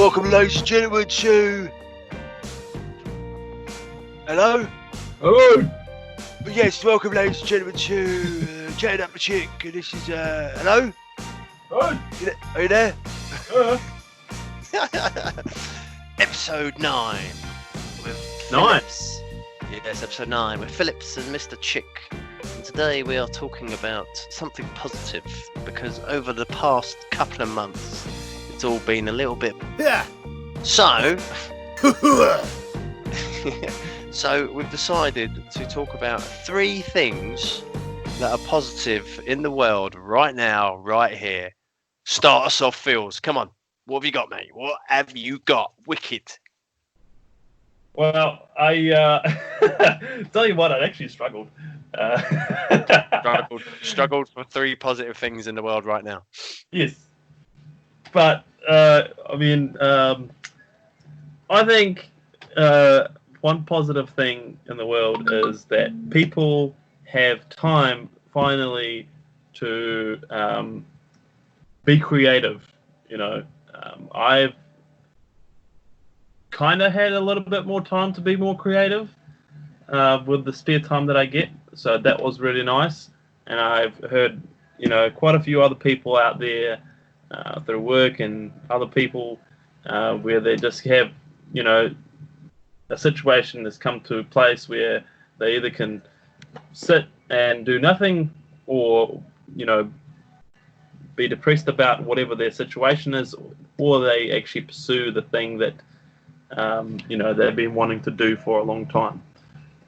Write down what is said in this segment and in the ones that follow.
Welcome, ladies and gentlemen, to... Hello? Hello. Yes, welcome, ladies and gentlemen, to Chatting Up a Chick. This is, hello? Hi. Are you there? Uh, Episode 9. With Phillips. Yes, episode 9 with Phillips and Mr. Chick. And today we are talking about something positive, because over the past couple of months, it's all been a little bit... So... So we've decided to talk about 3 things that are positive in the world right now, right here. Start us off, Phils. Come on. What have you got, mate? What have you got? Wicked. well, I tell you what, I actually struggled. Struggled for 3 positive things in the world right now. Yes, but I think one positive thing in the world is that people have time finally to be creative. I've kind of had a little bit more time to be more creative with the spare time that I get, so that was really nice. And I've heard, quite a few other people out there through work and other people where they just have, a situation has come to a place where they either can sit and do nothing or, be depressed about whatever their situation is, or they actually pursue the thing that, they've been wanting to do for a long time.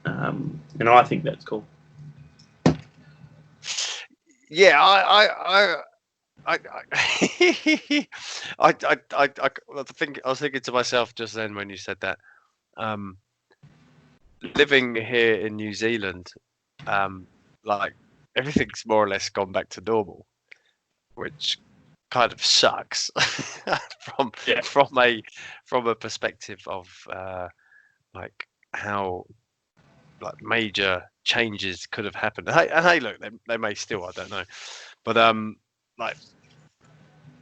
I think that's cool. Yeah, I was thinking to myself just then when you said that. Living here in New Zealand, like everything's more or less gone back to normal, which kind of sucks from a perspective of like how like major changes could have happened. And hey, look, they may still, I don't know, but like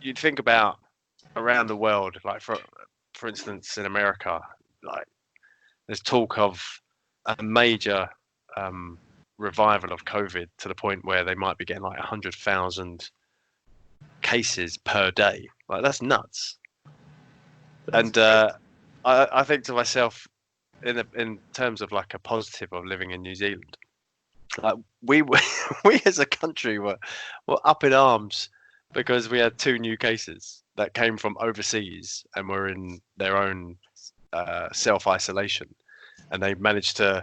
you'd think about around the world, like for instance in America, like there's talk of a major revival of COVID to the point where they might be getting like 100,000 cases per day. Like that's nuts. And I think to myself, in terms of like a positive of living in New Zealand, like we as a country were up in arms because we had 2 new cases that came from overseas and were in their own self-isolation, and they managed to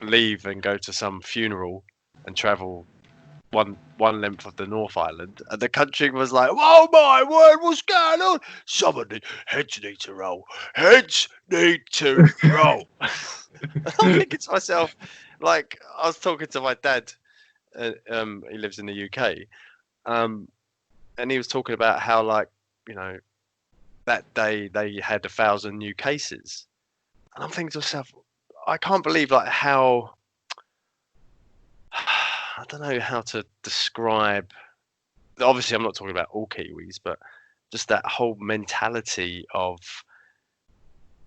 leave and go to some funeral and travel one length of the North Island, and the country was like, "Oh my word, what's going on? Heads need to roll. Heads need to roll." I'm thinking to myself, like I was talking to my dad. He lives in the UK, and he was talking about how, like, that day they had 1,000 new cases, and I'm thinking to myself, I can't believe like how. I don't know how to describe. Obviously, I'm not talking about all Kiwis, but just that whole mentality of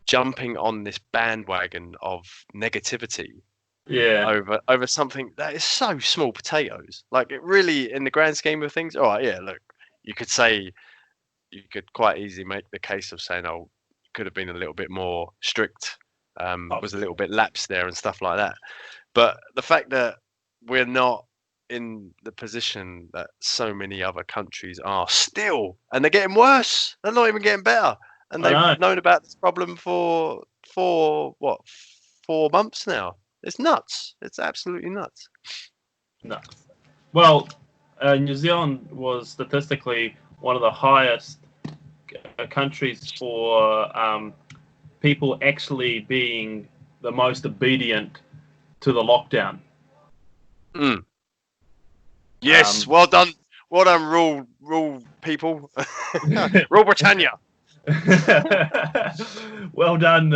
jumping on this bandwagon of negativity over something that is so small potatoes. Like it really, in the grand scheme of things, all right, yeah, look, you could quite easily make the case of saying, oh, could have been a little bit more strict, was a little bit lax there and stuff like that. But the fact that we're not in the position that so many other countries are still, and they're getting worse. They're not even getting better. And they've known about this problem for 4 months now. It's nuts. It's absolutely nuts. Nuts. Well, New Zealand was statistically one of the highest countries for people actually being the most obedient to the lockdown. Yes, well done, rule people, rule Britannia. Well done,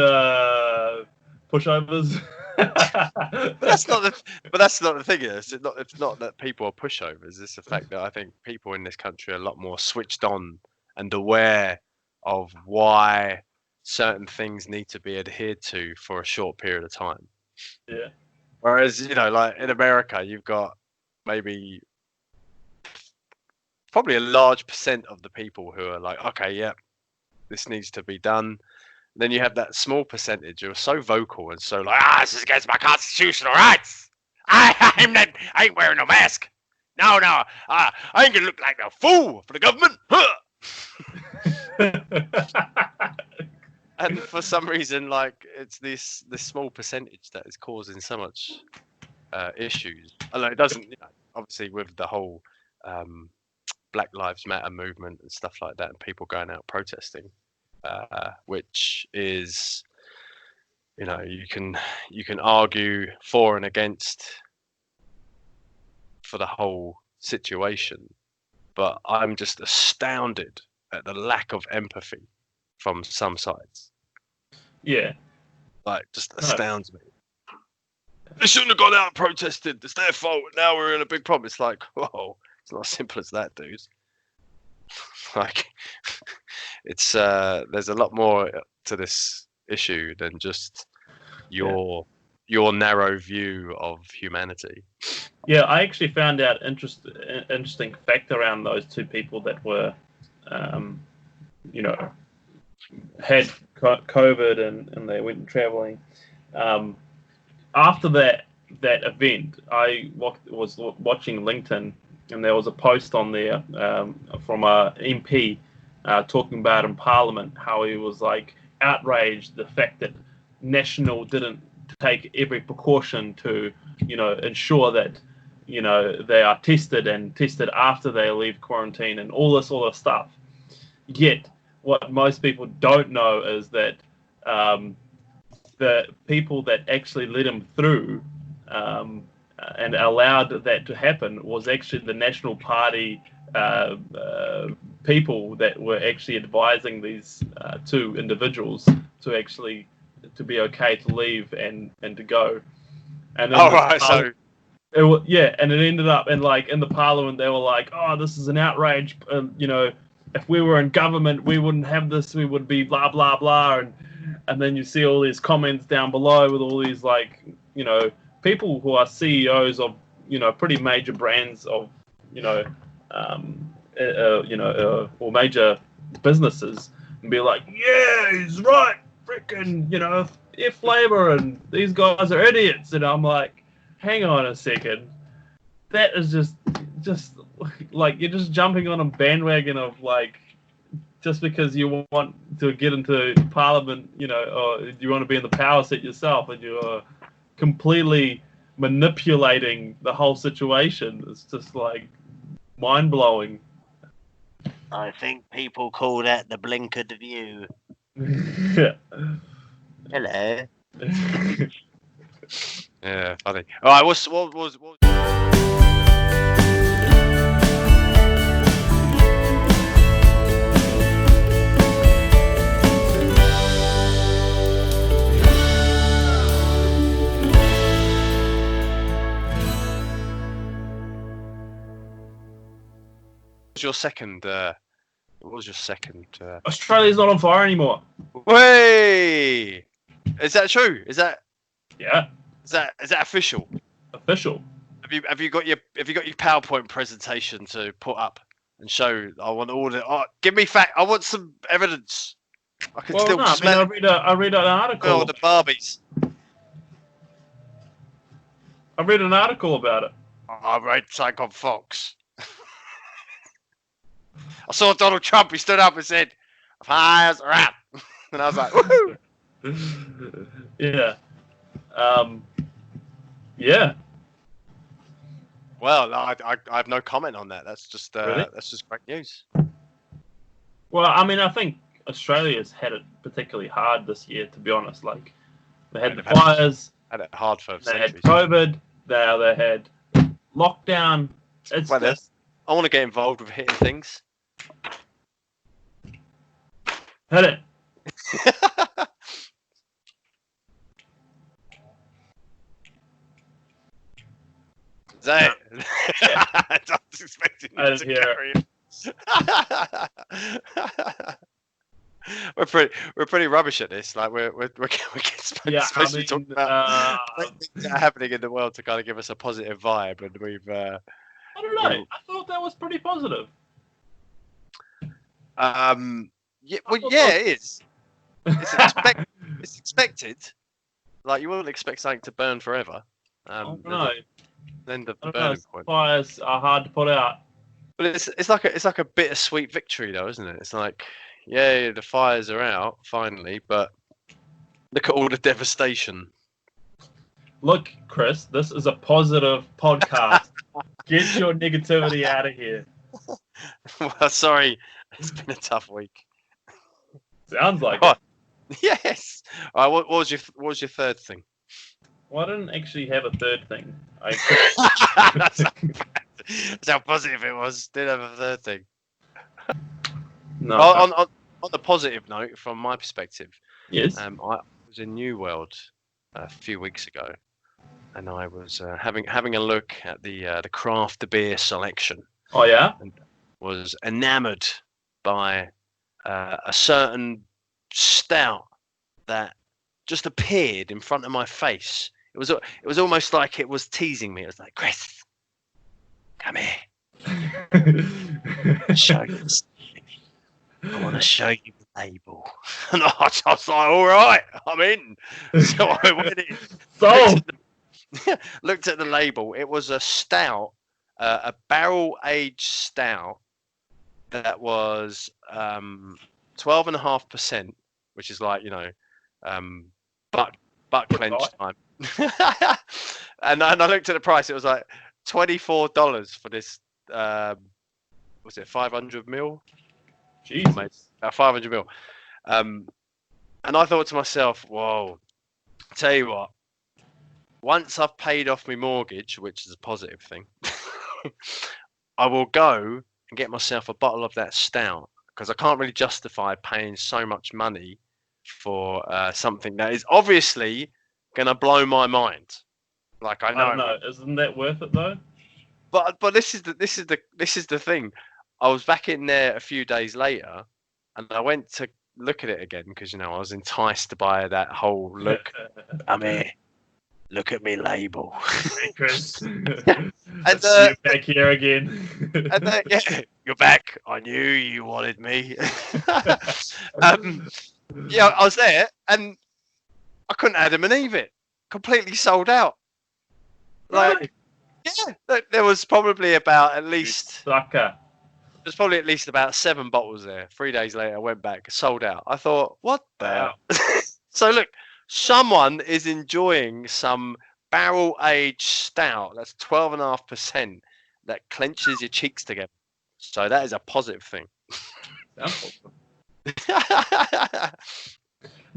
pushovers. But that's not the thing. It's not that people are pushovers. It's the fact that I think people in this country are a lot more switched on and aware of why certain things need to be adhered to for a short period of time. Yeah. Whereas, like in America, you've got maybe probably a large percent of the people who are like, okay, yeah, this needs to be done. Then you have that small percentage who are so vocal and so like, this is against my constitutional rights. I ain't wearing no mask. No, I ain't gonna look like a fool for the government. And for some reason, like, it's this small percentage that is causing so much issues. Although it doesn't, obviously with the whole Black Lives Matter movement and stuff like that, and people going out protesting, which is, you can argue for and against for the whole situation, but I'm just astounded at the lack of empathy from some sides. Yeah. Like, just astounds me. They shouldn't have gone out and protested. It's their fault. Now we're in a big problem. It's like, whoa, it's not as simple as that, dude. Like, it's there's a lot more to this issue than just your narrow view of humanity. Yeah, I actually found out interesting fact around those two people that were, had COVID and they went traveling. After that event, I was watching LinkedIn, and there was a post on there from a MP talking about in Parliament how he was like outraged the fact that National didn't take every precaution to ensure that they are tested after they leave quarantine and all this stuff. Yet what most people don't know is that the people that actually let him through and allowed that to happen was actually the National Party people that were actually advising these two individuals to be okay to leave and to go. And then and it ended up in the Parliament they were like, oh, this is an outrage. If we were in government, we wouldn't have this. We would be blah blah blah. And then you see all these comments down below with all these people who are CEOs of pretty major brands of or major businesses, and be like, yeah, he's right, freaking F Labour and these guys are idiots. And I'm like, hang on a second, that is just like you're just jumping on a bandwagon of just because you want to get into Parliament, or you want to be in the power seat yourself, and you're completely manipulating the whole situation. It's just mind blowing. I think people call that the blinkered view. Hello. Yeah, funny. All right, what was your second? What was your second? Australia's not on fire anymore. Way! Is that true? Is that? Yeah. Is that official? Official. Have you got your PowerPoint presentation to put up and show? I want all the. Oh, give me fact. I want some evidence. I can still smell. I read an article. Oh, the Barbies. I read an article about it. I read something on Fox. I saw Donald Trump. He stood up and said, "Fires are out," and I was like, "Woohoo!" Yeah. Yeah. Well, I have no comment on that. That's just Really? That's just great news. Well, I mean, I think Australia's had it particularly hard this year, to be honest. They had the fires. Had it hard for They centuries. had COVID. They had lockdown. It's just... I want to get involved with hitting things. Hit it. Is that it? I was expecting I you to didn't hear carry it. we're pretty rubbish at this. Like we're supposed to be talking about things that are happening in the world to kind of give us a positive vibe, and we've. I don't know. I thought that was pretty positive. Yeah, well, yeah, it is. It's expected. Like you wouldn't expect something to burn forever. No. End of the burning point. Fires are hard to put out. But it's like a bittersweet victory, though, isn't it? It's like, yeah, the fires are out finally, but look at all the devastation. Look, Chris, this is a positive podcast. Get your negativity out of here. Well, sorry, it's been a tough week. Sounds like it. Yes. All right, what was your third thing? Well, I didn't actually have a third thing. That's how positive it was. Didn't have a third thing. No. On the positive note, from my perspective, yes. I was in New World a few weeks ago, and I was having a look at the craft beer selection. Oh yeah. And was enamoured by a certain stout that just appeared in front of my face. It was almost like it was teasing me. It was like, Chris, come here. Show you. I want to show you the label. And I was like, all right, I'm in. So I went in. Looked at the label. It was a stout, a barrel-aged stout that was 12.5%, which is like, butt clench time. And I looked at the price. It was like $24 for this. Was it 500 ml? Jesus, about 500 ml. And I thought to myself, whoa! Tell you what. Once I've paid off my mortgage, which is a positive thing, I will go and get myself a bottle of that stout, because I can't really justify paying so much money for something that is obviously going to blow my mind. Like I know. I don't know. Isn't that worth it though? But this is the thing. I was back in there a few days later, and I went to look at it again because I was enticed by that whole look. I mean, look at me label. Hey, Chris. And you're back here again. And yeah, you're back. I knew you wanted me. Yeah, I was there, and I couldn't Adam and Eve it. Completely sold out. Like, yeah, there was probably about at least. Sucker. There's probably at least about 7 bottles there. 3 days later, I went back, sold out. I thought, what the hell? So look, someone is enjoying some barrel-aged stout that's 12.5% that clenches your cheeks together. So that is a positive thing.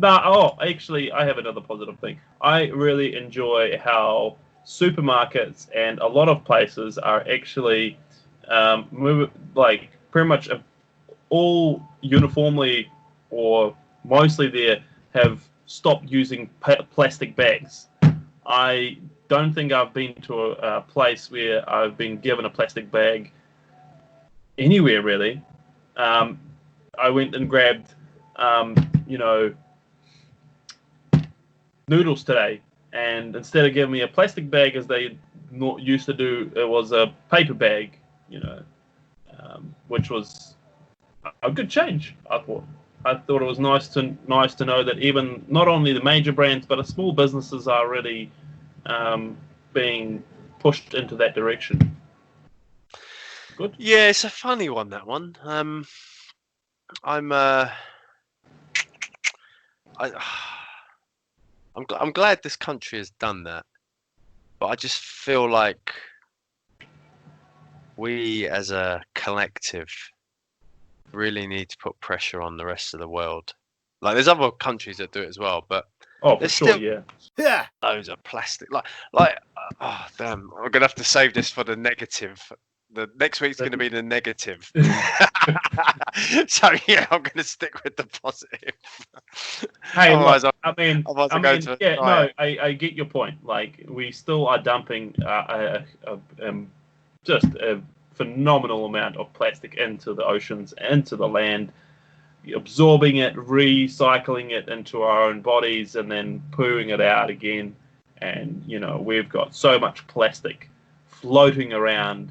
Actually, I have another positive thing. I really enjoy how supermarkets and a lot of places are actually pretty much all uniformly or mostly there have stopped using plastic bags. I don't think I've been to a place where I've been given a plastic bag anywhere really. I went and grabbed noodles today, and instead of giving me a plastic bag as they used to do, it was a paper bag, which was a good change. I thought it was nice to know that even not only the major brands but the small businesses are really being pushed into that direction. Good. Yeah, it's a funny one, that one. I'm glad this country has done that, but I just feel like we as a collective really need to put pressure on the rest of the world. Like, there's other countries that do it as well, but for sure, yeah. Those are plastic. Like, oh damn! I'm gonna have to save this for the negative. The next week's going to be the negative. So yeah, I'm going to stick with the positive. Hey, I get your point. Like, we still are dumping just a phenomenal amount of plastic into the oceans, into the land. absorbing it, recycling it into our own bodies, and then pooing it out again. And we've got so much plastic floating around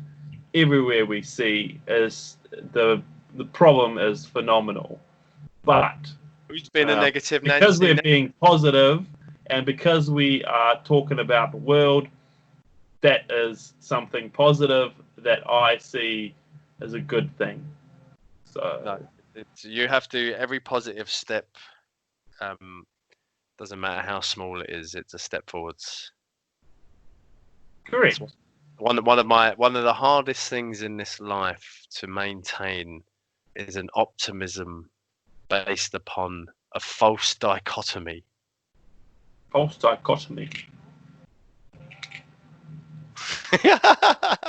everywhere we see. Is the problem is phenomenal, but who's been a negative because Nancy? we're being positive, and because we are talking about the world, that is something positive that I see as a good thing. So No, you have to, every positive step, doesn't matter how small it is, it's a step forwards. correct. One of the hardest things in this life to maintain is an optimism based upon a false dichotomy. False dichotomy.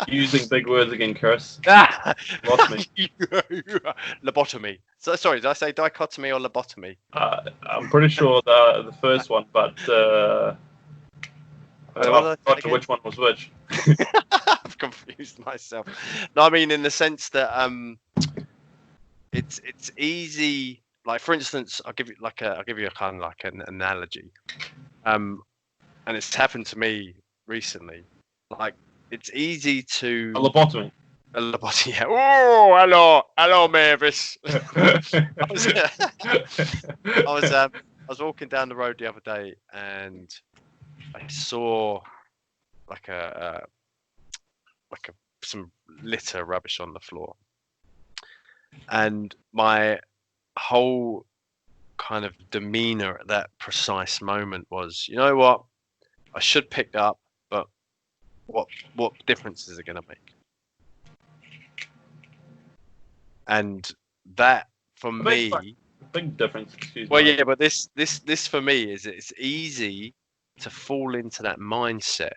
Using big words again, Chris. Lost me. Lobotomy. So, sorry, did I say dichotomy or lobotomy? I'm pretty sure the first one, but I'm not sure which one was which. I've confused myself. No, I mean in the sense that it's easy. Like for instance, I'll give you a kind of like an analogy, and it's happened to me recently. Like it's easy to A lobotomy. A lobotomy. Yeah. Oh, hello, Mavis. I was walking down the road the other day and I saw some litter rubbish on the floor, and my whole kind of demeanor at that precise moment was, you know what, I should pick that up, but what difference is it going to make? And that for me, big difference. Excuse well, me. yeah, but this for me is it's easy to fall into that mindset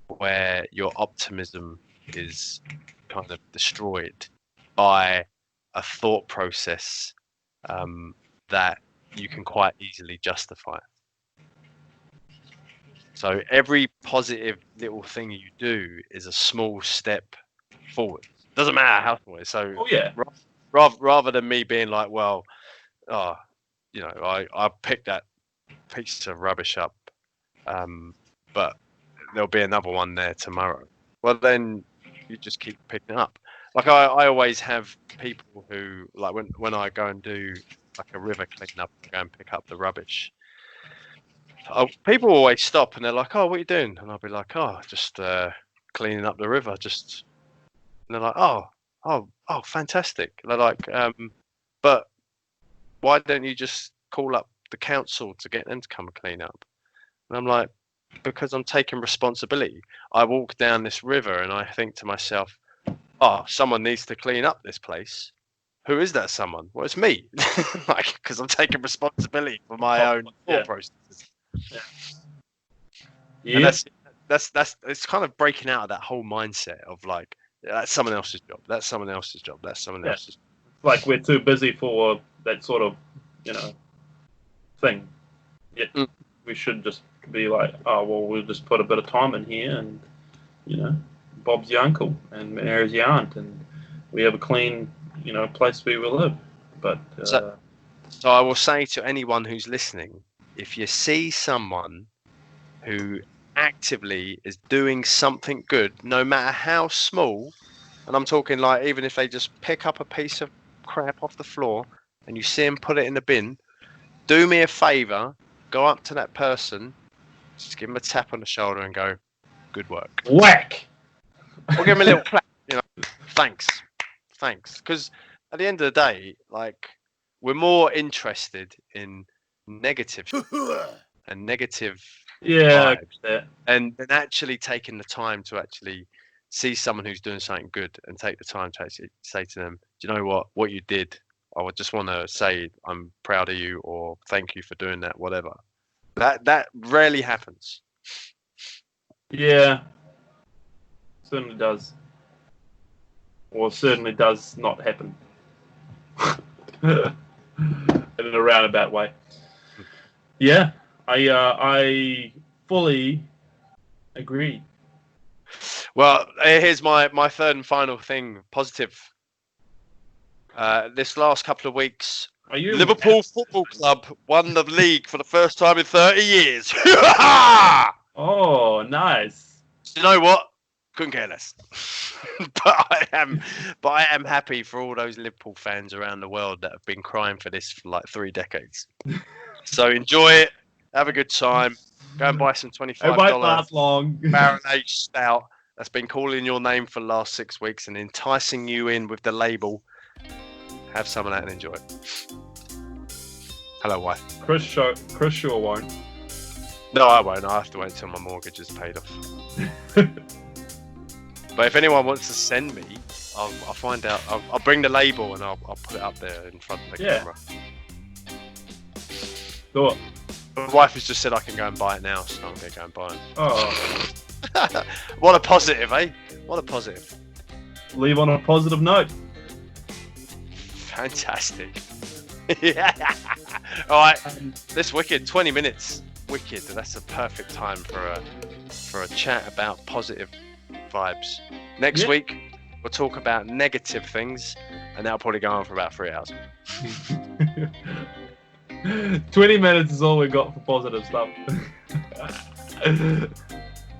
where your optimism is kind of destroyed by a thought process that you can quite easily justify. So every positive little thing you do is a small step forward. Doesn't matter how small it is. So rather than me being like, well, I picked that piece of rubbish up, but there'll be another one there tomorrow. Well, then you just keep picking it up. Like I always have people who, like when I go and do like a river cleanup, go and pick up the rubbish. People always stop and they're like, "Oh, what are you doing?" And I'll be like, "Oh, just cleaning up the river." And they're like, "Oh, fantastic!" And they're like, "But why don't you just call up the council to get them to come and clean up?" And I'm like, because I'm taking responsibility. I walk down this river and I think to myself, oh, someone needs to clean up this place. Who is that someone? Well, it's me. Like, because I'm taking responsibility for my own thought processes. Yeah. And that's it's kind of breaking out of that whole mindset of like, that's someone else's job. That's someone else's job. That's someone else's. Like we're too busy for that sort of, thing. Yeah. We should just be like, oh, well, we'll just put a bit of time in here and, Bob's your uncle and Mary's your aunt and we have a clean, place where we live. But so I will say to anyone who's listening, if you see someone who actively is doing something good, no matter how small, and I'm talking like even if they just pick up a piece of crap off the floor and you see them put it in the bin, do me a favor, go up to that person, just give them a tap on the shoulder and go, good work. Whack! Or give them a little clap, thanks. Because at the end of the day, like, we're more interested in negative and negative vibes and actually taking the time to actually see someone who's doing something good and take the time to actually say to them, do you know what you did? I would just want to say I'm proud of you or thank you for doing that, whatever. That rarely happens. Yeah, certainly does. Or certainly does not happen. In a roundabout way. Yeah, I fully agree. Well, here's my third and final thing, positive. This last couple of weeks, Are you Liverpool Football Club won the league for the first time in 30 years. Oh, nice. You know what? Couldn't care less. but I am happy for all those Liverpool fans around the world that have been crying for this for like 3 decades. So enjoy it. Have a good time. Go and buy some $25 It won't last long. Baron H Stout that's been calling your name for the last 6 weeks and enticing you in with the label. Have some of that and enjoy it. Hello, wife. Chris sure won't. No, I won't. I have to wait until my mortgage is paid off. But if anyone wants to send me, I'll find out. I'll bring the label and I'll put it up there in front of the camera. Do it. My wife has just said I can go and buy it now, so I'm going to go and buy it. Oh. What a positive, eh? What a positive. Leave on a positive note. Fantastic. Yeah. All right. This wicked 20 minutes. Wicked. That's a perfect time for a chat about positive vibes. Next week we'll talk about negative things, and that'll probably go on for about 3 hours. 20 minutes is all we got for positive stuff. Do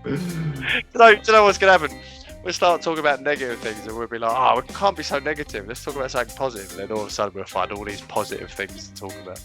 you know what's gonna happen? We'll start talking about negative things and we'll be like, oh, we can't be so negative. Let's talk about something positive. And then all of a sudden we'll find all these positive things to talk about.